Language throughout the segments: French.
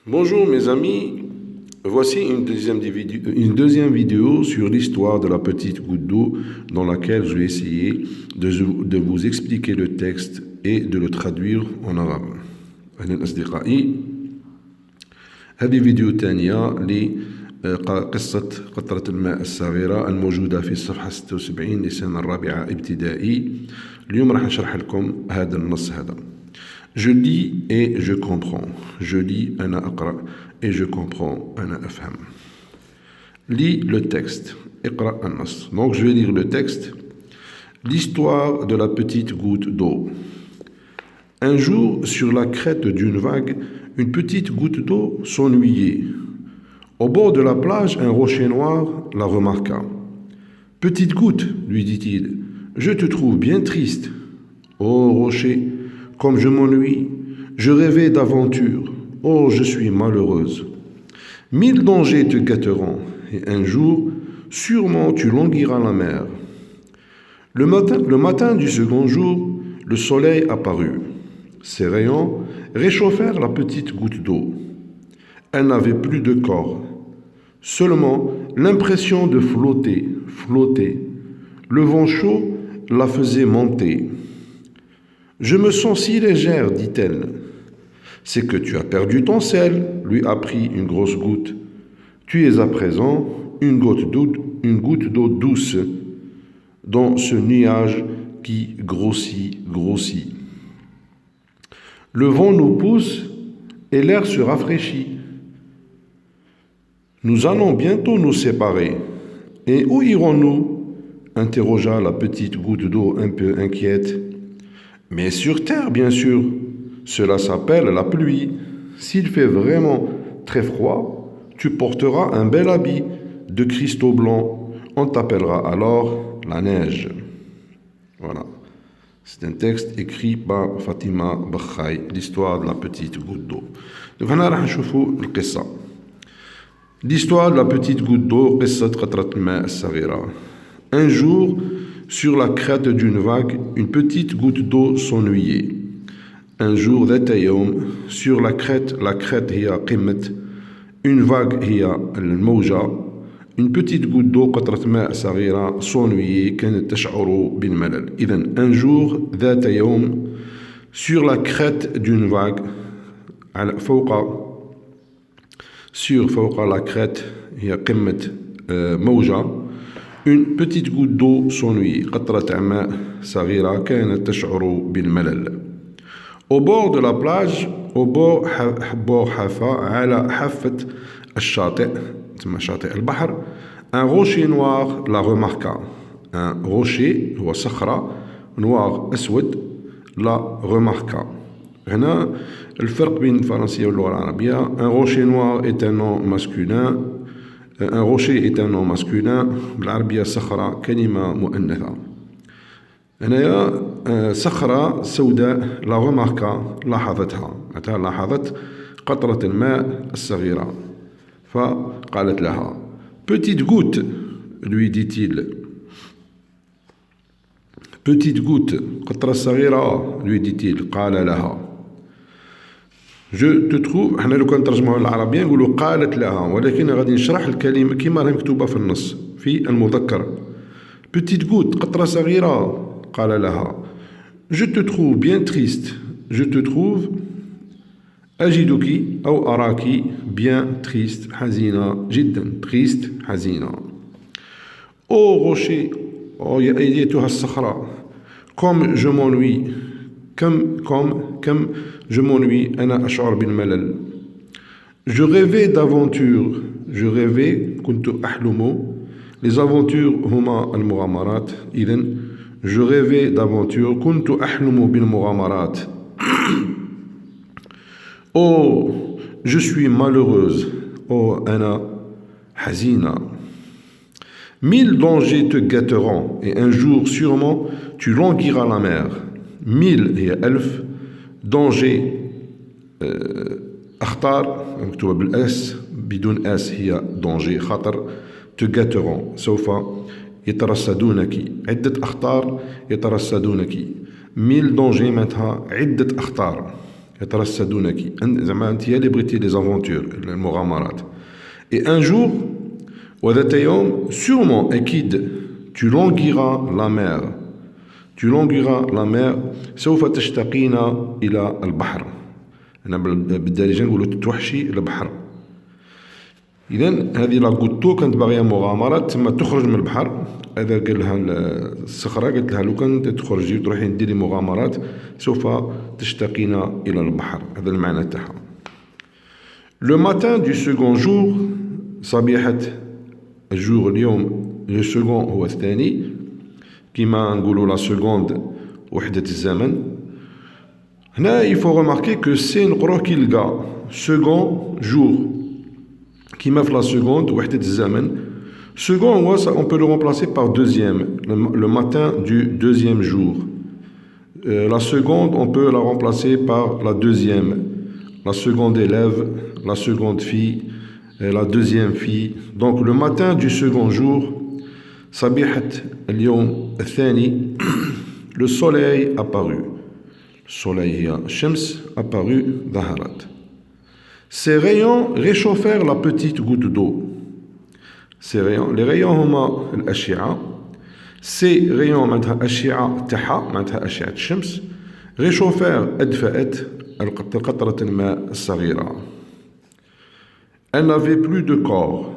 Bonjour mes amis, voici une deuxième vidéo sur l'histoire de la petite goutte d'eau dans laquelle je vais essayer de vous expliquer le texte et de le traduire en arabe. أهلا أصدقائي، هذه فيديو تانية لقصة قطرة الماء الصغيرة الموجودة في الصفحة 76 لسنة الرابعة ابتدائي. اليوم راح نشرح لكم هذا النص هذا. Je lis et je comprends. Je lis أنا أقرأ et je comprends أنا أفهم. Lis le texte. اقرأ النص. Donc je vais lire le texte. L'histoire de la petite goutte d'eau. Un jour, sur la crête d'une vague, une petite goutte d'eau s'ennuyait. Au bord de la plage, un rocher noir la remarqua. « Petite goutte, lui dit-il, je te trouve bien triste. »« Oh rocher, comme je m'ennuie, je rêvais d'aventure. Oh, je suis malheureuse. 1000 dangers te guetteront, et un jour, sûrement tu languiras la mer. » Le matin du second jour, le soleil apparut. Ses rayons réchauffèrent la petite goutte d'eau. Elle n'avait plus de corps, seulement l'impression de flotter. Le vent chaud la faisait monter. « Je me sens si légère, dit-elle. »« C'est que tu as perdu ton sel, lui apprit une grosse goutte. Tu es à présent une goutte d'eau douce dans ce nuage qui grossit. Le vent nous pousse et l'air se rafraîchit. Nous allons bientôt nous séparer. Et où irons-nous ? Interrogea la petite goutte d'eau un peu inquiète. Mais sur terre, bien sûr. Cela s'appelle la pluie. S'il fait vraiment très froid, tu porteras un bel habit de cristaux blancs. On t'appellera alors la neige. Voilà. C'est un texte écrit par Fatima Bakhaï, l'histoire de la petite goutte d'eau. Donc, on va voir l'histoire de la petite goutte d'eau. Un jour, sur la crête d'une vague, une petite goutte d'eau s'ennuyait. Un jour, sur la crête hiya qimmat, une vague hiya al-mawja. Une petite goutte d'eau قطرة ماء صغيرة s'ennuyait كانت تشعر بالملل. إذن un jour ذات يوم sur la crête d'une vague فوق la crête هي قمة موجة. Une petite goutte d'eau s'ennuyait قطرة ماء صغيرة كانت تشعر بالملل. Au bord de la plage, au bord حافة على حافة الشاطئ شاطئ البحر, un rocher noir la remarqua. Un rocher هو صخرة noir أسود la remarqua. هنا الفرق بين الفرنسية واللغة العربية. Un rocher noir est un nom masculin. Un rocher est un nom masculin. بالعربية صخرة كلمة مؤنثة. هنايا صخرة سوداء la remarqua لاحظتها. معناتها لاحظت قطرة الماء الصغيرة. فقالت لها Petite goutte, lui dit-il. Petite goutte, قطرة صغيرة, lui dit-il. قال لها. Je te trouve, احنا لو كان نترجموها للعربية نقولوا قالت لها، ولكن غادي نشرح الكلمة كما راهي مكتوبة في النص في المذكر. Petite goutte, قطرة صغيرة. قال لها Je te trouve bien triste. Je te trouve أجدك أو أراك bien triste حزينة جدا. triste حزينة. أو روشي أو يا أيتها الصخرة. comme je m'ennuie comme je m'ennuie أنا أشعر بالملل. je rêvais d'aventure. je rêvais كنت أحلم. les aventures هما المغامرات. إذن je rêvais d'aventure كنت أحلم بالمغامرات. Oh, je suis malheureuse. Oh, Anna, hazina. 1000 dangers te guetteront, et un jour sûrement tu languiras la mer. 1000 et 1000 dangers. أخطار مكتوبة بالأس بدون أس هي danger خطر te guetteront سوف يترصدونك. عدة أخطار يترصدونك. 1000 dangers معناتها عدة أخطار. يترصدونك زعما انت اللي بغيتي لي زافونتور المغامرات. Et un jour وذات يوم sûrement أكيد tu languiras la mer, tu languiras la mer, سوف تشتاقين إلى البحر. أنا بالدارجة نقولوا تتوحشي البحر. إذن هذه لا غوتو كانت باغية مغامرات تما تخرج من البحر. هذا قال لها الصخرة قالت لها لو كان تخرجي وتروحي ديري مغامرات سوف تشتاقين إلى البحر. هذا المعنى تاعها. Le matin du second jour صبيحة الجور اليوم لو سكون هو الثاني كيما نقولوا لا سكوند وحدة الزمن. هنا il faut remarquer que سي نقروه كي لقى second jour كيما في لا سكوند وحدة الزمن. Second هو on peut le remplacer par deuxième, le matin du deuxième jour. La seconde on peut la remplacer par la deuxième, la seconde élève, la seconde fille, la deuxième fille. Donc le matin du second jour صبيحة اليوم الثاني le soleil apparut. Le soleil هي الشمس apparut ظهرت. Ces rayons réchauffèrent la petite goutte d'eau. Ces rayons, les rayons هما الأشعة. Ces rayons معناتها أشعة تاعها معناتها أشعة الشمس. réchauffèrent أدفأت قطرة الماء الصغيرة. Elle n'avait plus de corps.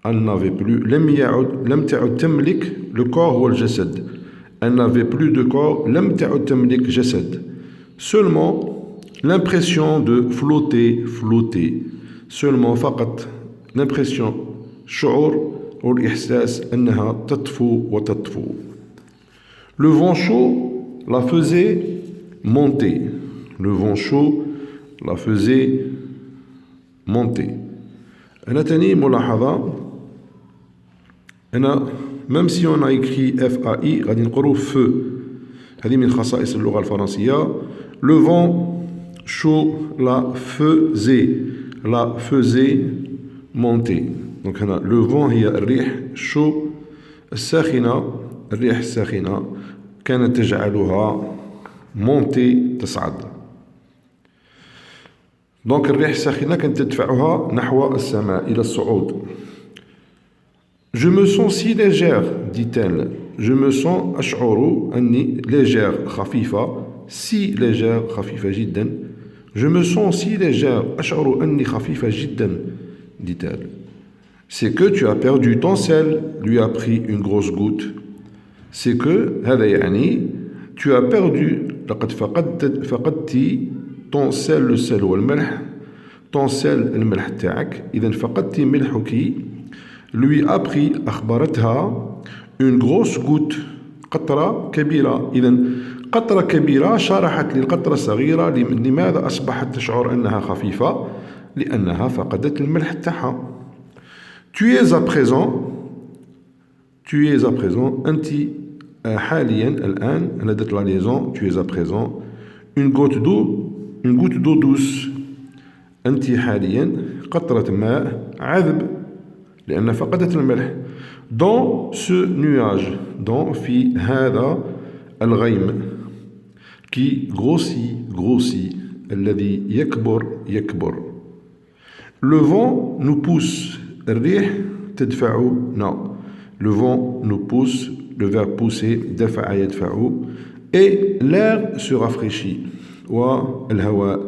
Elle n'avait plus لم تعد تملك. Le corps هو الجسد. Elle n'avait plus de corps. لم تعد تملك جسد. Seulement l'impression de flotter. Seulement فقط l'impression شعور والإحساس أنها تطفو وتطفو. Le vent chaud la faisait monter. Le vent chaud la faisait monter. هنا تاني ملاحظة. هنا même si on a écrit FAI غادي نقولوا feu. هذه من خصائص اللغة الفرنسية. Le vent chaud la faisait monter. Donc هنا le vent هي الريح chaud الساخنة. الريح الساخنة كانت تجعلها monter تصعد. Donc الريح الساخنة كانت تدفعها نحو السماء إلى الصعود. Je me sens si légère, dit-elle. Je me sens أشعر أني légère خفيفة. Si légère خفيفة جدا. Je me sens si légère أشعر أني خفيفة جدا, dit-elle. C'est que tu as perdu ton sel, lui a pris une grosse goutte. C'est que هذا يعني tu as perdu لقد فقدتي ton sel, le sel والملح. ton sel الملح تاعك. إذا فقدتي ملحك. lui a pris أخبرتها une grosse goutte قطرة كبيرة. إذا قطرة كبيرة شرحت للقطرة الصغيرة لماذا أصبحت تشعر أنها خفيفة. لأنها فقدت الملح تاعها. tu es à présent أنت حاليا الآن. أنا درت لا ليزون tu es à présent une goutte d'eau douce. أنت حاليا قطرة ماء عذب لأن فقدت الملح. dans ce nuage. dans في هذا الغيم qui grossit الذي يكبر. le vent nous pousse. الريح تدفعنا. le vent nous pousse. le verbe pousser دفع يدفع. et l'air se rafraîchit. والهواء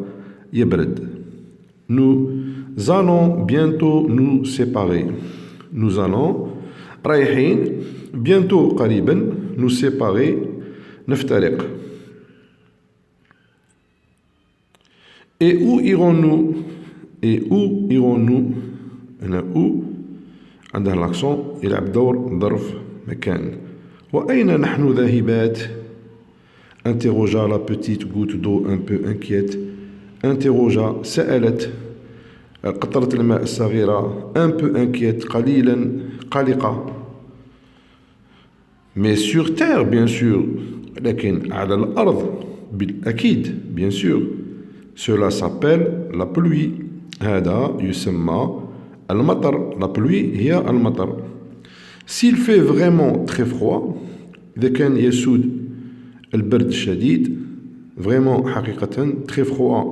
يبرد. nous allons bientôt nous séparer. nous allons رايحين bientôt قريبا nous séparer نفترق. et où irons-nous. هنا où عندها l'accent يلعب دور ظرف مكان. وأين نحن ذاهبات. interrogea la petite goutte d'eau un peu inquiète. interrogea سألت قطرة الماء الصغيرة un peu inquiète قليلا قلقة. mais sur terre bien sûr. لكن على الأرض بالأكيد bien sûr. cela s'appelle la pluie. هذا يسمى المطر. la pluie هي المطر. s'il fait vraiment très froid إذا كان يسود البرد الشديد vraiment حقيقة très froid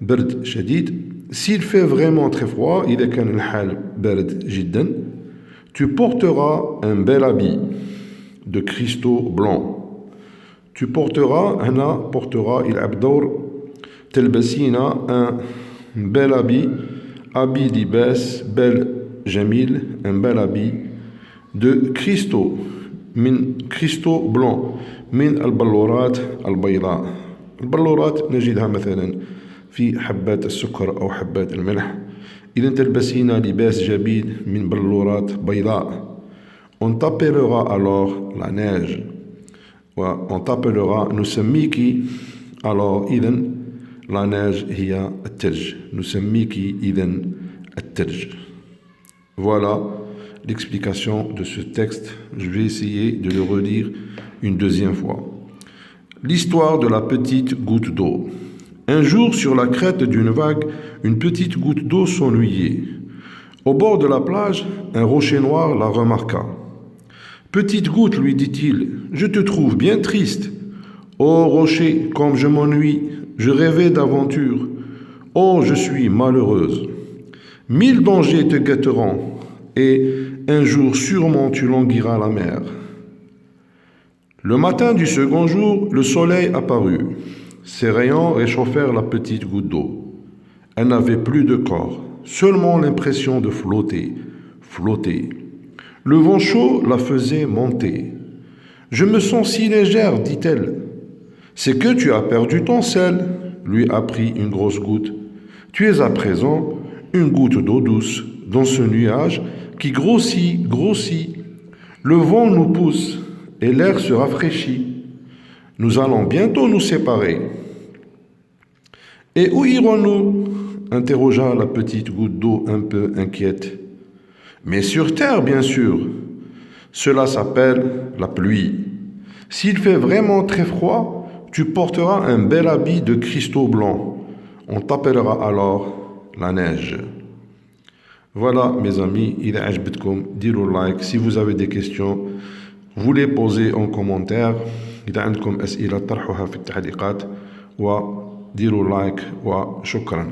برد شديد s'il fait vraiment très froid إذا كان الحال بارد جدا tu porteras un bel habit de cristaux blancs tu porteras هنا portera يلعب دور تلبسين un bel habit لباس bel جميل un bel habit de cristaux من cristaux blancs من البلورات البيضاء البلورات نجدها مثلا في حبات السكر أو حبات الملح إذا تلبسين لباس جميل من بلورات بيضاء on t'appellera alors la neige on t'appellera نسميك alors إذن la neige هي الثلج نسميك إذن الثلج voilà l'explication de ce texte. Je vais essayer de le relire une deuxième fois. L'histoire de la petite goutte d'eau. Un jour, sur la crête d'une vague, une petite goutte d'eau s'ennuyait. Au bord de la plage, un rocher noir la remarqua. « Petite goutte, lui dit-il, je te trouve bien triste. Oh rocher, comme je m'ennuie, je rêvais d'aventure. Oh, je suis malheureuse. 1000 dangers te guetteront, et un jour sûrement tu languiras la mer. » Le matin du second jour, le soleil apparut. Ses rayons réchauffèrent la petite goutte d'eau. Elle n'avait plus de corps, seulement l'impression de flotter, flotter. Le vent chaud la faisait monter. « Je me sens si légère, dit-elle. »« C'est que tu as perdu ton sel, » lui apprit une grosse goutte. « Tu es à présent une goutte d'eau douce dans ce nuage qui grossit, grossit. Le vent nous pousse et l'air se rafraîchit. Nous allons bientôt nous séparer. »« Et où irons-nous » interrogea la petite goutte d'eau un peu inquiète. « Mais sur terre, bien sûr. Cela s'appelle la pluie. S'il fait vraiment très froid, tu porteras un bel habit de cristaux blancs. On t'appellera alors la neige. » Voilà mes amis, إذا عجبتكم ديروا like. Si vous avez des questions, vous les posez en commentaire. إذا عندكم أسئلة طرحوها في التعليقات وديروا like وشكرا.